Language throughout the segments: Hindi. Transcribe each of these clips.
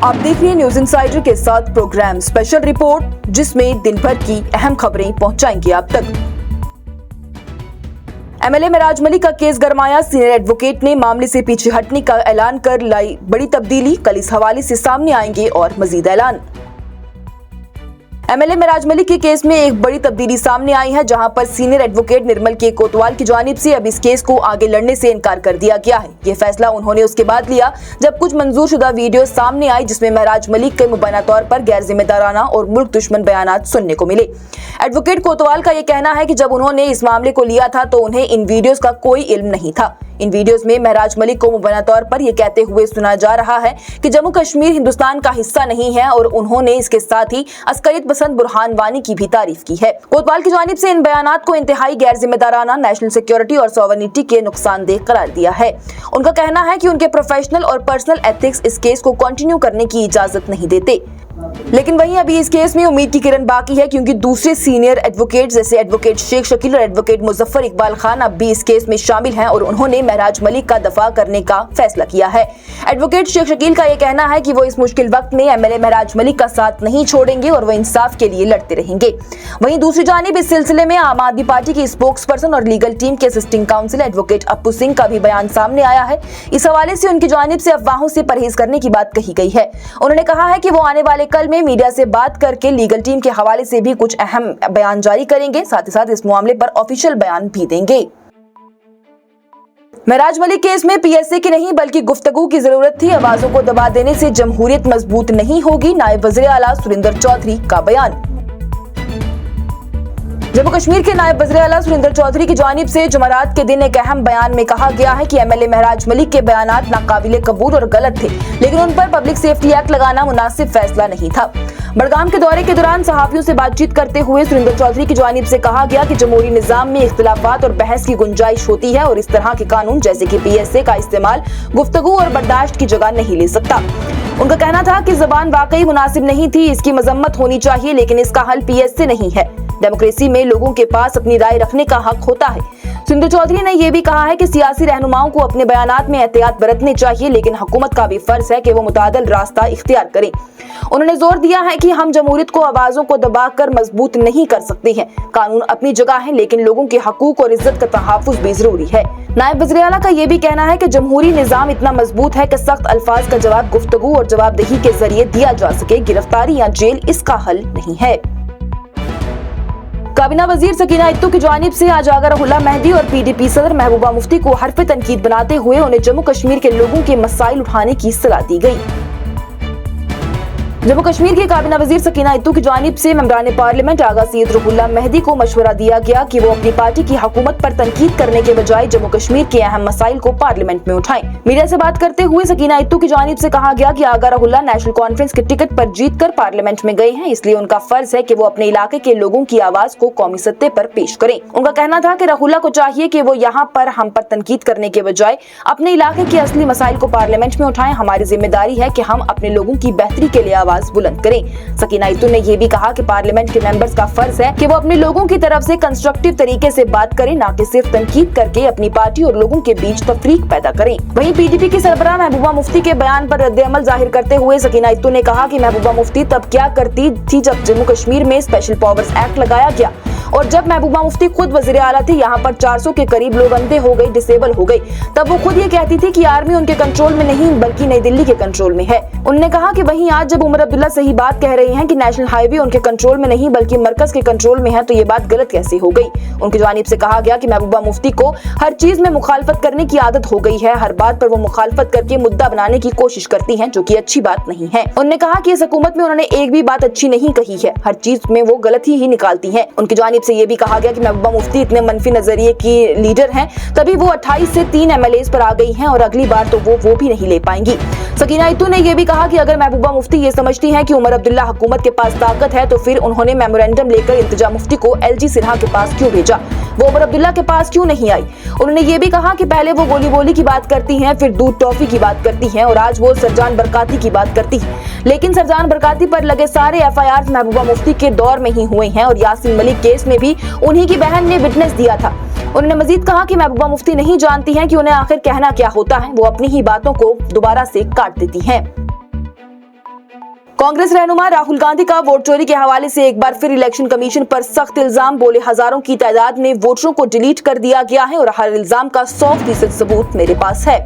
आप देख रहे हैं न्यूज इनसाइडर के साथ प्रोग्राम स्पेशल रिपोर्ट, जिसमें दिन भर की अहम खबरें पहुंचाएंगे आप तक। एमएलए महराज मलिक का केस गरमाया। सीनियर एडवोकेट ने मामले से पीछे हटने का ऐलान कर लाई बड़ी तब्दीली। कल इस हवाले से सामने आएंगे और मजीद ऐलान। एमएलए महराज मलिक के केस में एक बड़ी तब्दीली सामने आई है, जहां पर सीनियर एडवोकेट निर्मल के कोतवाल की जानिब से अब इस केस को आगे लड़ने से इनकार कर दिया गया है। ये फैसला उन्होंने उसके बाद लिया जब कुछ मंजूरशुदा वीडियो सामने आई, जिसमें महराज मलिक के मुबैना तौर पर गैर जिम्मेदाराना और मुल्क दुश्मन बयानात सुनने को मिले। एडवोकेट कोतवाल का यह कहना है कि जब उन्होंने इस मामले को लिया था तो उन्हें इन वीडियोज का कोई इल्म नहीं था। इन वीडियोस में महराज मलिक को मुबैना तौर पर यह कहते हुए सुना जा रहा है कि जम्मू कश्मीर हिंदुस्तान का हिस्सा नहीं है, और उन्होंने इसके साथ ही अस्करियत पसंद बुरहान वानी की भी तारीफ की है। कोतवाल की जानिब से इन बयानात को इंतहाई गैर जिम्मेदाराना, नेशनल सिक्योरिटी और सॉवरेनिटी के नुकसानदेह करार दिया है। उनका कहना है कि उनके प्रोफेशनल और पर्सनल एथिक्स इस केस को कंटिन्यू करने की इजाजत नहीं देते। लेकिन वहीं अभी इस केस में उम्मीद की किरण बाकी है, क्योंकि दूसरे सीनियर एडवोकेट जैसे एडवोकेट शेख शकील और एडवोकेट मुजफ्फर इकबाल खान अब भी इस केस में शामिल हैं और उन्होंने महराज मलिक का दफा करने का फैसला किया है। एडवोकेट शेख शकील का यह कहना है कि वो इस मुश्किल वक्त में एमएलए महराज मलिक का साथ नहीं छोड़ेंगे और वो इंसाफ के लिए लड़ते रहेंगे। वहीं दूसरी जानिब इस सिलसिले में आम आदमी पार्टी की स्पोक्स पर्सन और लीगल टीम के assisting council advocate Appu Singh का भी बयान सामने आया है। इस हवाले से उनकी जानिब से अफवाहों से परहेज करने की बात कही गई है। उन्होंने कहा है कि वो आने वाले कल में मीडिया से बात करके लीगल टीम के हवाले से भी कुछ अहम बयान जारी करेंगे, साथ ही साथ इस मामले पर ऑफिशियल बयान भी देंगे। महराज मलिक केस में पीएसए की नहीं बल्कि गुफ्तगू की जरूरत थी। आवाजों को दबा देने से जमहूरियत मजबूत नहीं होगी। नायब वज़ीर आला सुरिंदर चौधरी का बयान। जम्मू कश्मीर के नायब वज़ीर आला सुरिंदर चौधरी की जानिब से जुमेरात के दिन एक अहम बयान में कहा गया है कि एमएलए महराज मलिक के बयानात नाकाबिले कबूल और गलत थे, लेकिन उन पर पब्लिक सेफ्टी एक्ट लगाना मुनासिब फैसला नहीं था। बड़गाम के दौरे के दौरान सहाफियों से बातचीत करते हुए सुरिंदर चौधरी की जानिब से कहा गया कि जमहूरी निजाम में इख्तिलाफात और बहस की गुंजाइश होती है और इस तरह के कानून जैसे कि पीएसए का इस्तेमाल गुफ्तगू और बर्दाश्त की जगह नहीं ले सकता। उनका कहना था कि जबान वाकई मुनासिब नहीं थी, इसकी मजम्मत होनी चाहिए, लेकिन इसका हल पीएसए नहीं है। डेमोक्रेसी में लोगों के पास अपनी राय रखने का हक होता है। सुरिंदर चौधरी ने यह भी कहा है कि सियासी रहनुमाओं को अपने बयानात में एहतियात बरतनी चाहिए, लेकिन हुकूमत का भी फर्ज है कि वो मुतादल रास्ता इख्तियार करें। उन्होंने जोर दिया है कि हम जमहूरियत को आवाजों को दबाकर मजबूत नहीं कर सकते हैं। कानून अपनी जगह है, लेकिन लोगों के हकूक और इज्जत का तहफ्फुज भी जरूरी है। नायब वज़ीर आला का यह भी कहना है कि जमहूरी निजाम इतना मजबूत है कि सख्त अल्फाज का जवाब गुफ्तगू और जवाबदेही के जरिए दिया जा सके। गिरफ्तारी या जेल इसका हल नहीं है। काबीना वजीर सकीना इत्तू की जानिब से आज आगा रहुल्ला मेहदी और पीडीपी सदर महबूबा मुफ्ती को हरफ तनकीद बनाते हुए उन्हें जम्मू कश्मीर के लोगों के मसाइल उठाने की सलाह दी गई। जम्मू कश्मीर के काबीना वजीर सकीना इत्तू की जानिब से मेंबरान पार्लियामेंट आगा सैयद रहुल्ला मेहदी को मशवरा दिया गया कि वो अपनी पार्टी की हुकूमत पर तनकीद करने के बजाय जम्मू कश्मीर के अहम मसाइल को पार्लियामेंट में उठाएं। मीडिया से बात करते हुए सकीना इत्तू की जानिब से कहा गया कि आगा रहुल्ला नेशनल कॉन्फ्रेंस के टिकट पर जीत कर पार्लियामेंट में गए हैं, इसलिए उनका फर्ज है कि वो अपने इलाके के लोगों की आवाज को कौमी सत्ते पर पेश करें। उनका कहना था कि रहुल्ला को चाहिए कि वो यहाँ पर हम पर तनकीद करने के बजाय अपने इलाके के असली मसाइल को पार्लियामेंट में उठाएं। हमारी जिम्मेदारी है कि हम अपने लोगों की बेहतरी के लिए आवाज बुलंद करें। सकीना इत्तू ने यह भी कहा कि पार्लियामेंट के मेंबर्स का फर्ज है कि वो अपने लोगों की तरफ से कंस्ट्रक्टिव तरीके से बात करें, ना कि सिर्फ तनकीद करके अपनी पार्टी और लोगों के बीच तफरीक पैदा करें। वहीं पीडीपी की सरबराह महबूबा मुफ्ती के बयान पर रद्द-ए-अमल जाहिर करते हुए सकीना इत्तू ने कहा कि महबूबा मुफ्ती तब क्या करती थी जब जम्मू कश्मीर में स्पेशल पावर्स एक्ट लगाया गया और जब महबूबा मुफ्ती खुद वजीर आला थी। यहाँ पर 400 के करीब लोग अंधे हो गए, डिसेबल हो गए, तब वो खुद ये कहती थी कि आर्मी उनके कंट्रोल में नहीं बल्कि नई दिल्ली के कंट्रोल में है। उन्होंने कहा कि वहीं आज जब उमर अब्दुल्ला सही बात कह रहे हैं कि नेशनल हाईवे उनके कंट्रोल में नहीं बल्कि मरकज के कंट्रोल में है, तो ये बात गलत कैसे हो गई। उनकी जानिब से कहा गया कि महबूबा मुफ्ती को हर चीज में मुखालफत करने की आदत हो गई है। हर बात पर वो मुखालफत करके मुद्दा बनाने की कोशिश करती हैं, जो कि अच्छी बात नहीं है। उन्होंने कहा कि इस हुकूमत में उन्होंने एक भी बात अच्छी नहीं कही है, हर चीज में वो गलती ही निकालती हैं। उनकी जानिब से ये भी कहा गया कि महबूबा मुफ्ती इतने मनफी नजरिए की लीडर हैं, तभी वो 28 से 3 एमएलए पर आ गई हैं और अगली बार तो वो भी नहीं ले पाएंगी। सकीना इत्तू ने यह भी कहा कि अगर महबूबा मुफ्ती ये समझती हैं कि उमर अब्दुल्ला हुकूमत के पास ताकत है, तो फिर उन्होंने मेमोरेंडम लेकर इल्तिजा मुफ्ती को एलजी सिन्हा के पास क्यों भेजा, वो उमर अब्दुल्ला के पास क्यों नहीं आई। उन्होंने ये भी कहा कि पहले वो गोली बोली की बात करती हैं, फिर दूध टॉफी की बात करती हैं और आज वो सरजान बरकाती की बात करती हैं। लेकिन सरजान बरकाती पर लगे सारे एफआईआर महबूबा मुफ्ती के दौर में ही हुए हैं और यासीन मलिक केस में भी उन्हीं की बहन ने विटनेस दिया था। उन्होंने मजीद कहा कि महबूबा मुफ्ती नहीं जानती हैं कि उन्हें आखिर कहना क्या होता है, वो अपनी ही बातों को दोबारा से काट देती हैं। कांग्रेस रहनुमा राहुल गांधी का वोट चोरी के हवाले से एक बार फिर इलेक्शन कमीशन पर सख्त इल्जाम। बोले हजारों की तादाद में वोटरों को डिलीट कर दिया गया है और हर इल्जाम का 100% सबूत मेरे पास है।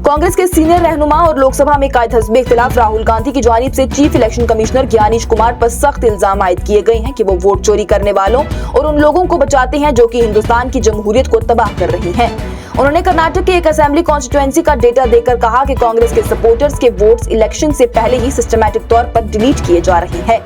कांग्रेस के सीनियर रहनुमा और लोकसभा में कायद हस्बे इख्तिलाफ राहुल गांधी की जानिब से chief election commissioner Gyanesh Kumar पर सख्त इल्जाम आयद किए गए हैं कि वो वोट चोरी करने वालों और उन लोगों को बचाते हैं जो कि हिंदुस्तान की जमहूरियत को तबाह कर रही हैं। उन्होंने कर्नाटक के एक असेंबली कॉन्स्टिट्यूएंसी का डेटा देकर कहा कि कांग्रेस के सपोर्टर्स के वोट्स इलेक्शन से पहले ही सिस्टमैटिक तौर पर डिलीट किए जा रहे हैं।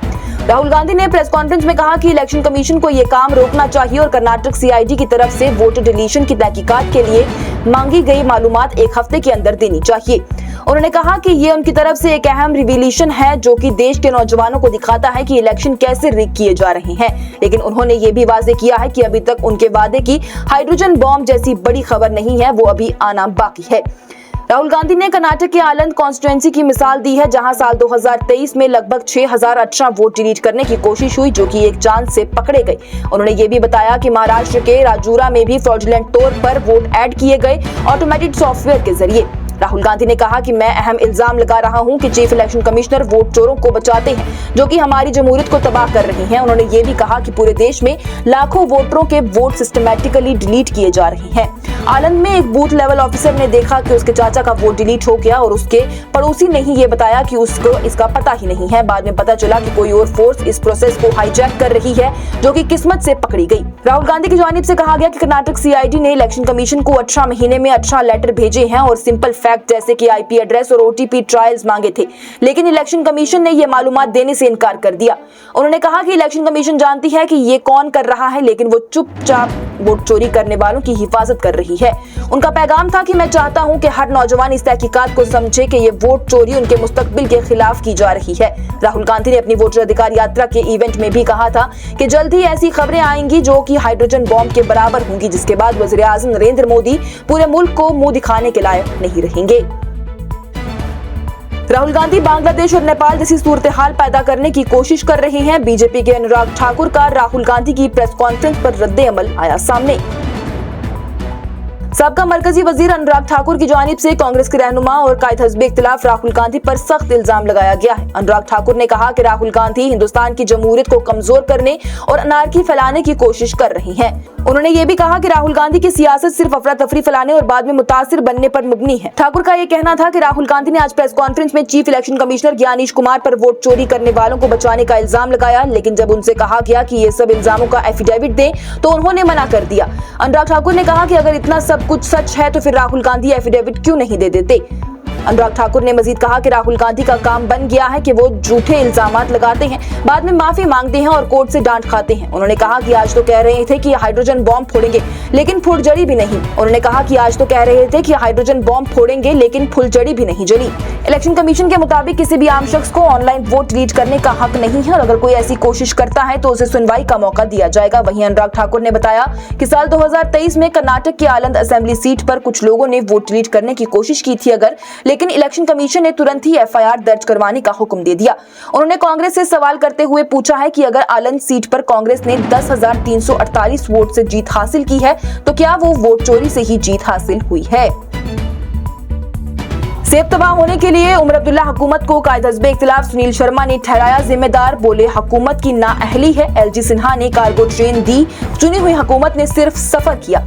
राहुल गांधी ने प्रेस कॉन्फ्रेंस में कहा कि इलेक्शन कमीशन को ये काम रोकना चाहिए और कर्नाटक सीआईडी की तरफ से वोटर डिलीशन की तहकीकात के लिए मांगी गई मालूमात एक हफ्ते के अंदर देनी चाहिए। उन्होंने कहा कि ये उनकी तरफ से एक अहम रिवीलेशन है जो कि देश के नौजवानों को दिखाता है कि इलेक्शन कैसे रिग किए जा रहे हैं। लेकिन उन्होंने ये भी वाजे किया है कि अभी तक उनके वादे की हाइड्रोजन बॉम्ब जैसी बड़ी खबर नहीं है, वो अभी आना बाकी है। राहुल गांधी ने कर्नाटक के आलंद कॉन्स्टिट्यूएंसी की मिसाल दी है जहां साल 2023 में लगभग 6018 वोट डिलीट करने की कोशिश हुई जो कि एक चांद से पकड़े गए। उन्होंने ये भी बताया कि महाराष्ट्र के राजूरा में भी फ्रॉडुलेंट तौर पर वोट ऐड किए गए ऑटोमेटेड सॉफ्टवेयर के जरिए। राहुल गांधी ने कहा कि मैं अहम इल्जाम लगा रहा हूं कि चीफ इलेक्शन कमिश्नर वोट चोरों को बचाते हैं जो कि हमारी जमहूरियत को तबाह कर रही हैं। उन्होंने ये भी कहा कि पूरे देश में लाखों वोटरों के वोट सिस्टमैटिकली डिलीट किए जा रहे हैं। आलंद में एक बूथ लेवल ऑफिसर ने देखा कि उसके चाचा का वोट डिलीट हो गया और उसके पड़ोसी ने ही ये बताया कि उसको इसका पता ही नहीं है। बाद में पता चला कि कोई और फोर्स इस प्रोसेस को हाईजैक कर रही है जो कि किस्मत से पकड़ी गई। राहुल गांधी की जानिब से कहा गया कि कर्नाटक सीआईडी ने इलेक्शन कमीशन को 18 महीने में 18 लेटर भेजे हैं और सिंपल फैक्ट जैसे कि आईपी एड्रेस और ओटीपी ट्रायल्स मांगे थे, लेकिन इलेक्शन कमीशन ने ये मालूमात देने से इनकार कर दिया। उन्होंने कहा कि इलेक्शन कमीशन जानती है कि ये कौन कर रहा है, लेकिन वो चुपचाप वोट चोरी करने वालों की हिफाजत कर रही है। उनका पैगाम था कि मैं चाहता हूं कि हर नौजवान इस तहकीकात को समझे कि ये वोट चोरी उनके मुस्तकबिल के खिलाफ की जा रही है। राहुल गांधी ने अपनी वोटर अधिकार यात्रा के इवेंट में भी कहा था कि जल्द ही ऐसी खबरें आएंगी जो कि हाइड्रोजन बॉम्ब के बराबर होंगी, जिसके बाद वज़ीर आज़म नरेंद्र मोदी पूरे मुल्क को मुंह दिखाने के लायक नहीं रहेंगे। राहुल गांधी बांग्लादेश और नेपाल जैसी सूरत हाल पैदा करने की कोशिश कर रहे हैं। बीजेपी के अनुराग ठाकुर का राहुल गांधी की प्रेस कॉन्फ्रेंस पर रद्दे अमल आया सामने। सबका मरकजी वजीर अनुराग ठाकुर की जानिब से कांग्रेस के रहनुमा और कायद हस्बे इख्तिलाफ राहुल गांधी पर सख्त इल्जाम लगाया गया है। अनुराग ठाकुर ने कहा कि राहुल गांधी हिंदुस्तान की जमहूरियत को कमजोर करने और अनारकी फैलाने की कोशिश कर रही हैं। उन्होंने ये भी कहा कि राहुल गांधी की सियासत सिर्फ अफरा तफरी फैलाने और बाद में मुतासिर बनने पर मबनी है। ठाकुर का ये कहना था कि राहुल गांधी ने आज प्रेस कॉन्फ्रेंस में chief election commissioner Gyanesh Kumar पर वोट चोरी करने वालों को बचाने का इल्जाम लगाया, लेकिन जब उनसे कहा गया कि ये सब इल्जामों का एफिडेविट दें तो उन्होंने मना कर दिया। अनुराग ठाकुर ने कहा कि अगर इतना सब कुछ सच है तो फिर राहुल गांधी एफिडेविट क्यों नहीं दे देते। अनुराग ठाकुर ने मजीद कहा कि राहुल गांधी का काम बन गया है कि वो झूठे इल्जामात लगाते हैं, बाद में माफी मांगते हैं और कोर्ट से डांट खाते हैं। उन्होंने कहा कि आज तो कह रहे थे कि हाइड्रोजन बॉम्ब फोड़ेंगे लेकिन फुलझड़ी भी नहीं। उन्होंने कहा कि आज तो कह रहे थे कि हाइड्रोजन बॉम्ब फोड़ेंगे लेकिन फुलझड़ी भी नहीं जली। इलेक्शन कमीशन के मुताबिक किसी भी आम शख्स को ऑनलाइन वोट डिलीट करने का हक नहीं है और अगर कोई ऐसी कोशिश करता है तो उसे सुनवाई का मौका दिया जाएगा। वहीं अनुराग ठाकुर ने बताया कि साल 2023 में कर्नाटक के आलंद असेंबली सीट पर कुछ लोगों ने वोट डिलीट करने की कोशिश की थी लेकिन इलेक्शन कमीशन ने तुरंत ही एफआईआर दर्ज करवाने का हुक्म दे दिया। उन्होंने कांग्रेस से सवाल करते हुए पूछा है कि अगर आलंद सीट पर कांग्रेस ने 10,348 वोट से जीत हासिल की है तो क्या वो वोट चोरी से ही जीत हासिल हुई है। सेब तबाह होने के लिए उमर अब्दुल्ला हुकूमत को कायद हस्बे इख्तिलाफ सुनील शर्मा ने ठहराया जिम्मेदार। बोले हुकूमत की नाअहली है। एलजी सिन्हा ने कार्गो ट्रेन दी, चुनी हुई हुकूमत ने सिर्फ सफर किया।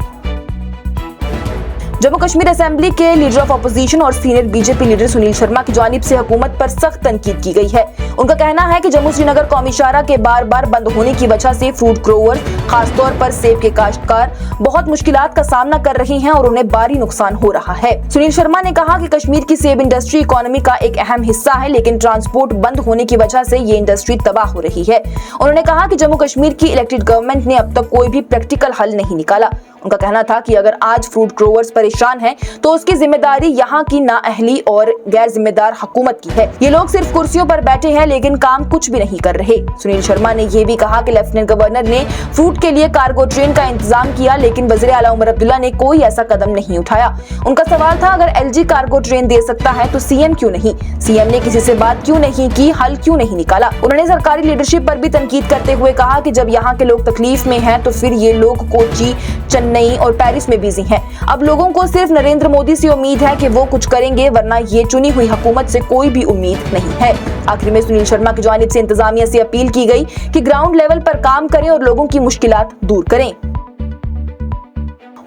जम्मू कश्मीर असेंबली के लीडर ऑफ अपोजिशन और senior BJP leader Sunil Sharma की जानिब से हुकूमत पर सख्त तनकीद की गई है। उनका कहना है कि जम्मू श्रीनगर कौमी शाहरा के बार बार बंद होने की वजह से फ्रूट ग्रोवर खासतौर पर सेब के काश्तकार बहुत मुश्किलात का सामना कर रहे हैं और उन्हें भारी नुकसान हो रहा है। सुनील शर्मा ने कहा कि कश्मीर की सेब इंडस्ट्री इकोनॉमी का एक अहम हिस्सा है, लेकिन ट्रांसपोर्ट बंद होने की वजह से ये इंडस्ट्री तबाह हो रही है। उन्होंने कहा कि जम्मू कश्मीर की इलेक्टेड गवर्नमेंट ने अब तक कोई भी प्रैक्टिकल हल नहीं निकाला। उनका कहना था कि अगर आज फ्रूट ग्रोवर्स परेशान हैं, तो उसकी जिम्मेदारी यहाँ की नाअहली और गैर जिम्मेदार हुकूमत की है। ये लोग सिर्फ कुर्सियों पर बैठे हैं लेकिन काम कुछ भी नहीं कर रहे। सुनील शर्मा ने यह भी कहा कि लेफ्टिनेंट गवर्नर ने फ्रूट के लिए कार्गो ट्रेन का इंतजाम किया, लेकिन वज़ीर आला उमर अब्दुल्ला ने कोई ऐसा कदम नहीं उठाया। उनका सवाल था अगर एलजी कार्गो ट्रेन दे सकता है तो सीएम क्यों नहीं? सीएम ने किसी से बात क्यों नहीं की, हल क्यों नहीं निकाला? उन्होंने सरकारी लीडरशिप पर भी तनकीद करते हुए कहा कि जब यहाँ के लोग तकलीफ में हैं तो फिर ये लोग कोची, चेन्नई चेन्नई और पेरिस में बिजी हैं। अब लोगों को सिर्फ नरेंद्र मोदी से उम्मीद है कि वो कुछ करेंगे, वरना ये चुनी हुई हुकूमत से कोई भी उम्मीद नहीं है। आखिर में सुनील शर्मा की जानिब से इंतजामिया से अपील की गई कि ग्राउंड लेवल पर काम करें और लोगों की मुश्किलात दूर करें।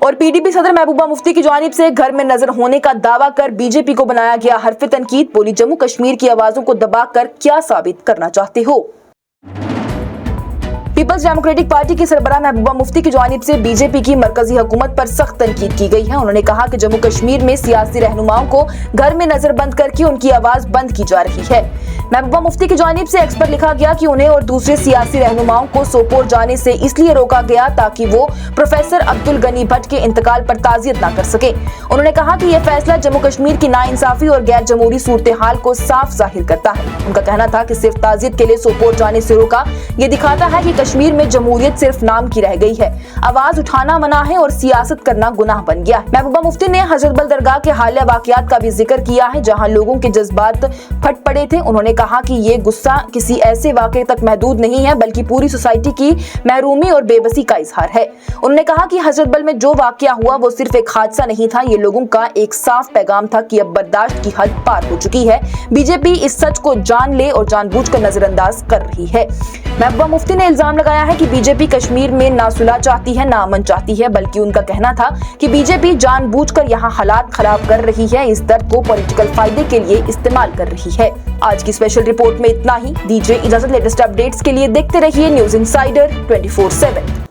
और पीडीपी सदर महबूबा मुफ्ती की जानिब से घर में नजर होने का दावा कर बीजेपी को बनाया गया हरफ तनकीद। बोली, जम्मू कश्मीर की आवाजों को दबाकर क्या साबित करना चाहते हो। पीपल्स डेमोक्रेटिक पार्टी की सरबराह महबूबा मुफ्ती की जानिब से बीजेपी की मरकजी हुकूमत पर सख्त तनकीद की गई है। उन्होंने कहा कि जम्मू कश्मीर में सियासी रहनुमाओं को घर में नजर बंद करके उनकी आवाज बंद की जा रही है। महबूबा मुफ्ती की जानिब से एक्स पर लिखा गया कि उन्हें और दूसरे सियासी रहनुमाओं को सोपोर जाने से इसलिए रोका गया ताकि वो प्रोफेसर अब्दुल गनी भट्ट के इंतकाल पर ताज़ियत न कर सके। उन्होंने कहा कि यह फैसला जम्मू कश्मीर की नाइंसाफी और गैर जमहूरी सूरत हाल को साफ जाहिर करता है। उनका कहना था कि सिर्फ ताज़ियत के लिए सोपोर जाने से रोका, ये दिखाता है कि कश्मीर में जमहूरियत सिर्फ नाम की रह गई है। आवाज उठाना मना है और सियासत करना गुनाह बन गया है। महबूबा मुफ्ती ने हजरत बल दरगाह के हालिया वाकयात का भी जिक्र किया है, जहां लोगों के जज्बात फट पड़े थे। उन्होंने कहा कि ये गुस्सा किसी ऐसे वाकये तक महदूद नहीं है, बल्कि पूरी सोसाइटी की महरूमी और बेबसी का इजहार है। उन्होंने कहा कि हजरत बल में जो वाकया हुआ वो सिर्फ एक हादसा नहीं था, ये लोगों का एक साफ पैगाम था कि अब बर्दाश्त की हद पार हो चुकी है। बीजेपी इस सच को जान ले और जानबूझकर नजरअंदाज कर रही है। महबूबा मुफ्ती ने इल्जाम लगाया है कि बीजेपी कश्मीर में ना सुलह चाहती है ना अमन चाहती है, बल्कि उनका कहना था कि बीजेपी जानबूझकर यहाँ हालात खराब कर रही है, इस दर्द को पॉलिटिकल फायदे के लिए इस्तेमाल कर रही है। आज की स्पेशल रिपोर्ट में इतना ही। दीजिए इजाजत। लेटेस्ट अपडेट्स के लिए देखते रहिए न्यूज़ इनसाइडर 24/7।